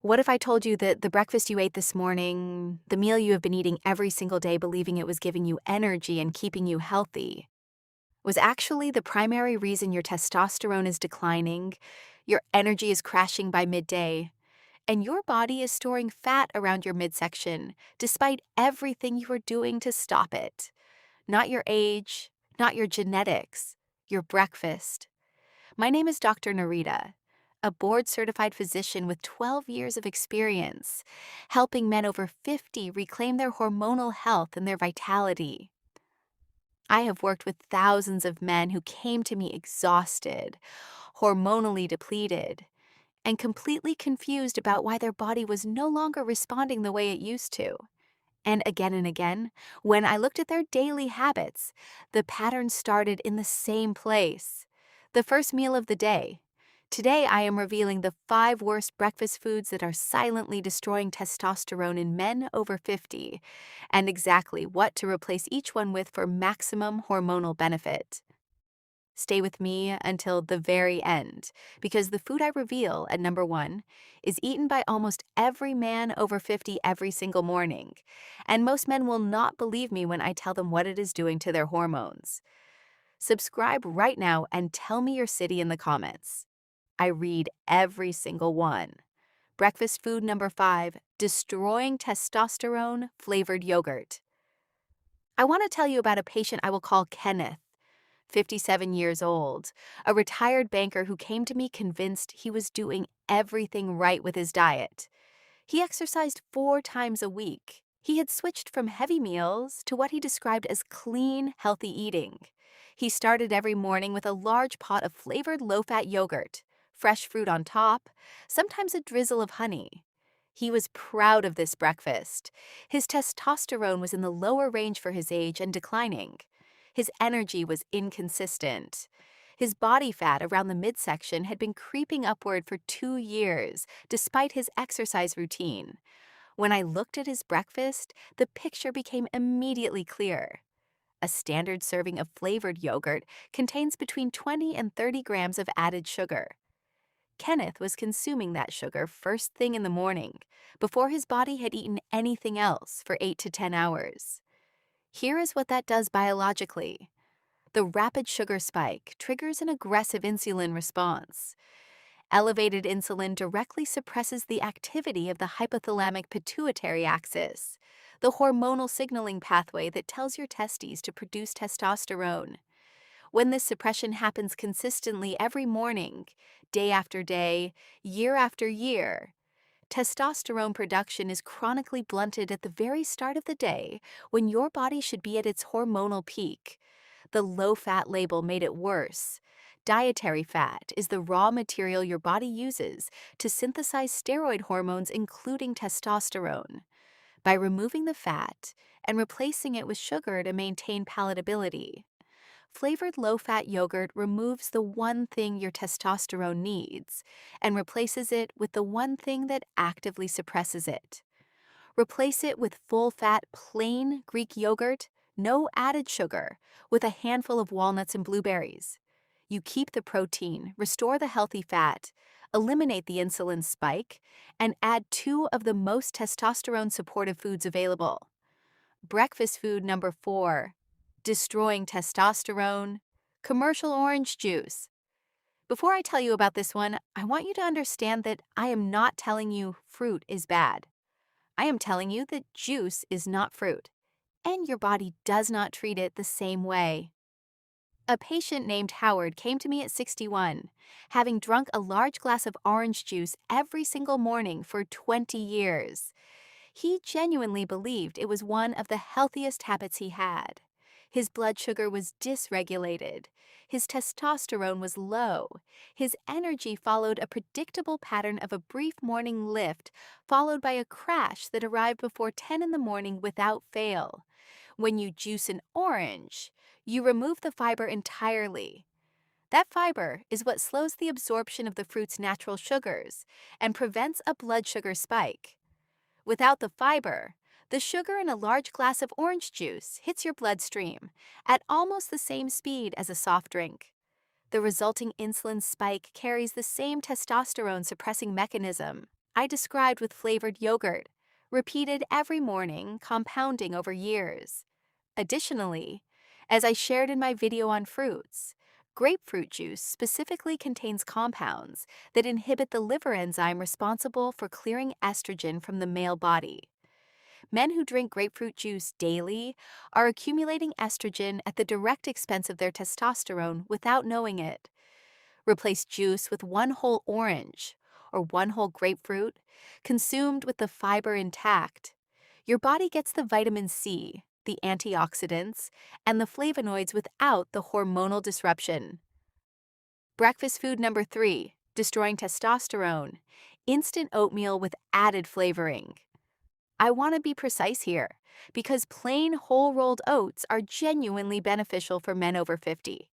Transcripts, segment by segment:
What if I told you that the breakfast you ate this morning, the meal you have been eating every single day believing it was giving you energy and keeping you healthy, was actually the primary reason your testosterone is declining, your energy is crashing by midday, and your body is storing fat around your midsection despite everything you are doing to stop it? Not your age, not your genetics, your breakfast. My name is Dr. Narita, a board-certified physician with 12 years of experience, helping men over 50 reclaim their hormonal health and their vitality. I have worked with thousands of men who came to me exhausted, hormonally depleted, and completely confused about why their body was no longer responding the way it used to. And again, when I looked at their daily habits, the pattern started in the same place. The first meal of the day. Today, I am revealing the 5 worst breakfast foods that are silently destroying testosterone in men over 50, and exactly what to replace each one with for maximum hormonal benefit. Stay with me until the very end, because the food I reveal at number 1 is eaten by almost every man over 50 every single morning, and most men will not believe me when I tell them what it is doing to their hormones. Subscribe right now and tell me your city in the comments. I read every single one. Breakfast food number 5, destroying testosterone flavored yogurt. I want to tell you about a patient I will call Kenneth, 57 years old, a retired banker who came to me convinced he was doing everything right with his diet. He exercised 4 times a week. He had switched from heavy meals to what he described as clean, healthy eating. He started every morning with a large pot of flavored low-fat yogurt, fresh fruit on top, sometimes a drizzle of honey. He was proud of this breakfast. His testosterone was in the lower range for his age and declining. His energy was inconsistent. His body fat around the midsection had been creeping upward for 2 years, despite his exercise routine. When I looked at his breakfast, the picture became immediately clear. A standard serving of flavored yogurt contains between 20 and 30 grams of added sugar. Kenneth was consuming that sugar first thing in the morning, before his body had eaten anything else for 8 to 10 hours. Here is what that does biologically. The rapid sugar spike triggers an aggressive insulin response. Elevated insulin directly suppresses the activity of the hypothalamic pituitary axis, the hormonal signaling pathway that tells your testes to produce testosterone. When this suppression happens consistently every morning, day after day, year after year, testosterone production is chronically blunted at the very start of the day when your body should be at its hormonal peak. The low-fat label made it worse. Dietary fat is the raw material your body uses to synthesize steroid hormones, including testosterone. By removing the fat and replacing it with sugar to maintain palatability, flavored low-fat yogurt removes the one thing your testosterone needs and replaces it with the one thing that actively suppresses it. Replace it with full-fat, plain Greek yogurt, no added sugar, with a handful of walnuts and blueberries. You keep the protein, restore the healthy fat, eliminate the insulin spike, and add 2 of the most testosterone-supportive foods available. Breakfast food number 4, destroying testosterone, commercial orange juice. Before I tell you about this one, I want you to understand that I am not telling you fruit is bad. I am telling you that juice is not fruit, and your body does not treat it the same way. A patient named Howard came to me at 61, having drunk a large glass of orange juice every single morning for 20 years. He genuinely believed it was one of the healthiest habits he had. His blood sugar was dysregulated. His testosterone was low. His energy followed a predictable pattern of a brief morning lift, followed by a crash that arrived before 10 in the morning without fail. When you juice an orange, you remove the fiber entirely. That fiber is what slows the absorption of the fruit's natural sugars and prevents a blood sugar spike. Without the fiber, the sugar in a large glass of orange juice hits your bloodstream at almost the same speed as a soft drink. The resulting insulin spike carries the same testosterone suppressing mechanism. I described with flavored yogurt, repeated every morning, compounding over years. Additionally, as I shared in my video on fruits, grapefruit juice specifically contains compounds that inhibit the liver enzyme responsible for clearing estrogen from the male body. Men who drink grapefruit juice daily are accumulating estrogen at the direct expense of their testosterone without knowing it. Replace juice with one whole orange or one whole grapefruit, consumed with the fiber intact. Your body gets the vitamin C, the antioxidants, and the flavonoids without the hormonal disruption. Breakfast food number 3, destroying testosterone, instant oatmeal with added flavoring. I want to be precise here, because plain whole rolled oats are genuinely beneficial for men over 50.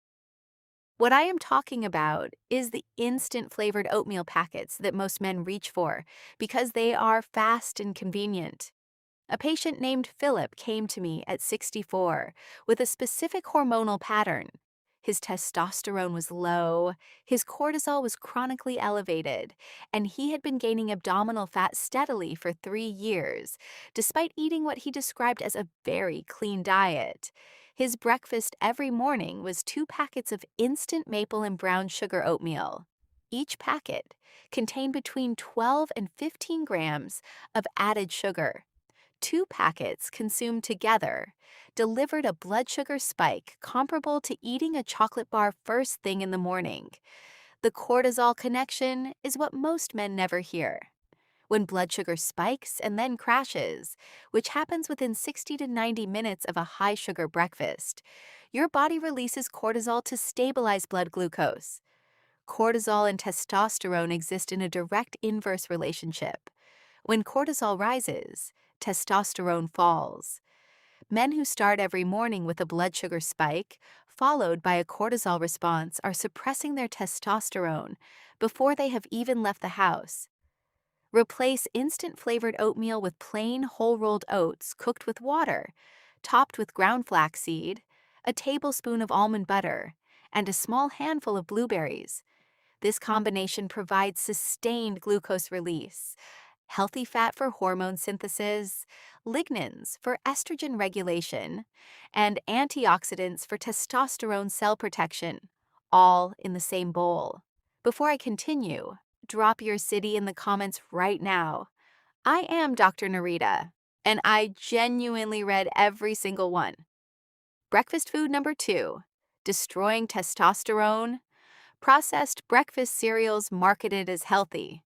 What I am talking about is the instant flavored oatmeal packets that most men reach for because they are fast and convenient. A patient named Philip came to me at 64 with a specific hormonal pattern. His testosterone was low, his cortisol was chronically elevated, and he had been gaining abdominal fat steadily for 3 years, despite eating what he described as a very clean diet. His breakfast every morning was 2 packets of instant maple and brown sugar oatmeal. Each packet contained between 12 and 15 grams of added sugar. 2 packets consumed together delivered a blood sugar spike comparable to eating a chocolate bar first thing in the morning. The cortisol connection is what most men never hear. When blood sugar spikes and then crashes, which happens within 60 to 90 minutes of a high sugar breakfast, your body releases cortisol to stabilize blood glucose. Cortisol and testosterone exist in a direct inverse relationship. When cortisol rises, testosterone falls. Men who start every morning with a blood sugar spike, followed by a cortisol response, are suppressing their testosterone before they have even left the house. Replace instant flavored oatmeal with plain whole rolled oats cooked with water, topped with ground flaxseed, a tablespoon of almond butter, and a small handful of blueberries. This combination provides sustained glucose release, healthy fat for hormone synthesis, lignans for estrogen regulation, and antioxidants for testosterone cell protection, all in the same bowl. Before I continue, drop your city in the comments right now. I am Dr. Narita, and I genuinely read every single one. Breakfast food number 2, destroying testosterone, processed breakfast cereals marketed as healthy.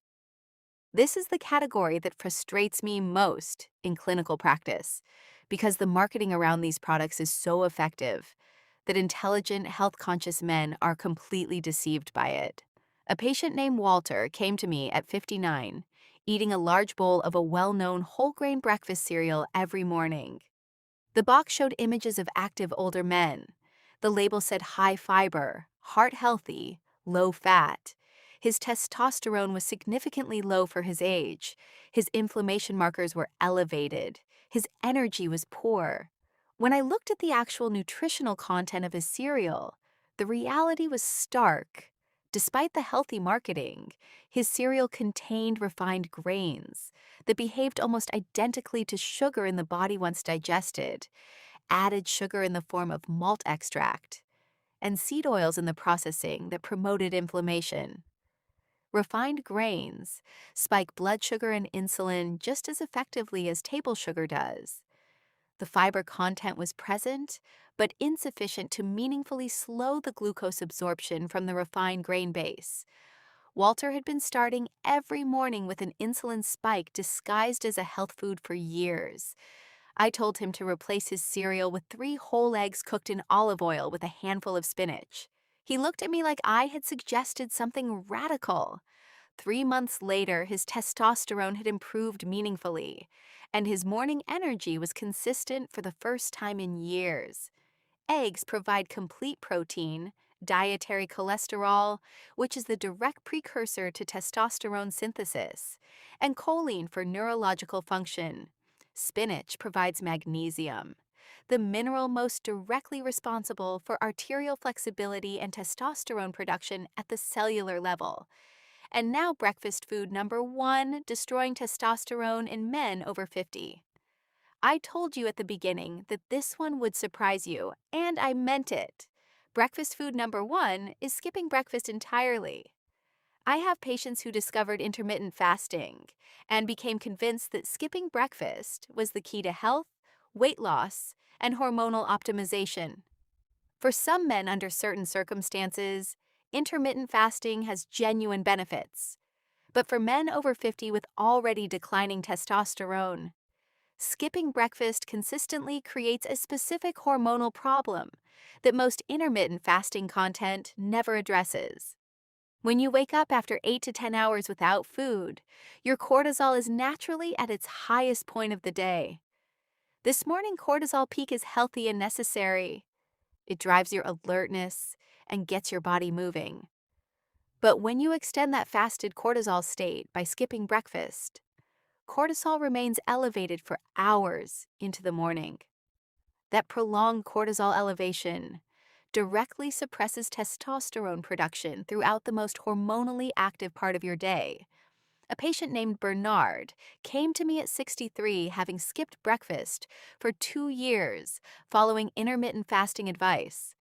This is the category that frustrates me most in clinical practice because the marketing around these products is so effective that intelligent, health-conscious men are completely deceived by it. A patient named Walter came to me at 59, eating a large bowl of a well-known whole-grain breakfast cereal every morning. The box showed images of active older men. The label said high fiber, heart healthy, low fat. His testosterone was significantly low for his age. His inflammation markers were elevated. His energy was poor. When I looked at the actual nutritional content of his cereal, the reality was stark. Despite the healthy marketing, his cereal contained refined grains that behaved almost identically to sugar in the body once digested, added sugar in the form of malt extract, and seed oils in the processing that promoted inflammation. Refined grains spike blood sugar and insulin just as effectively as table sugar does. The fiber content was present, but insufficient to meaningfully slow the glucose absorption from the refined grain base. Walter had been starting every morning with an insulin spike disguised as a health food for years. I told him to replace his cereal with 3 whole eggs cooked in olive oil with a handful of spinach. He looked at me like I had suggested something radical. 3 months later, his testosterone had improved meaningfully, and his morning energy was consistent for the first time in years. Eggs provide complete protein, dietary cholesterol, which is the direct precursor to testosterone synthesis, and choline for neurological function. Spinach provides magnesium, the mineral most directly responsible for arterial flexibility and testosterone production at the cellular level. and now breakfast food number one, destroying testosterone in men over 50. I told you at the beginning that this one would surprise you, and I meant it. Breakfast food number one is skipping breakfast entirely. I have patients who discovered intermittent fasting and became convinced that skipping breakfast was the key to health, weight loss, and hormonal optimization. For some men under certain circumstances, intermittent fasting has genuine benefits. But for men over 50 with already declining testosterone, skipping breakfast consistently creates a specific hormonal problem that most intermittent fasting content never addresses. When you wake up after 8 to 10 hours without food, your cortisol is naturally at its highest point of the day. This morning cortisol peak is healthy and necessary. It drives your alertness and gets your body moving. But when you extend that fasted cortisol state by skipping breakfast, cortisol remains elevated for hours into the morning. That prolonged cortisol elevation directly suppresses testosterone production throughout the most hormonally active part of your day. A patient named Bernard came to me at 63 having skipped breakfast for 2 years following intermittent fasting advice.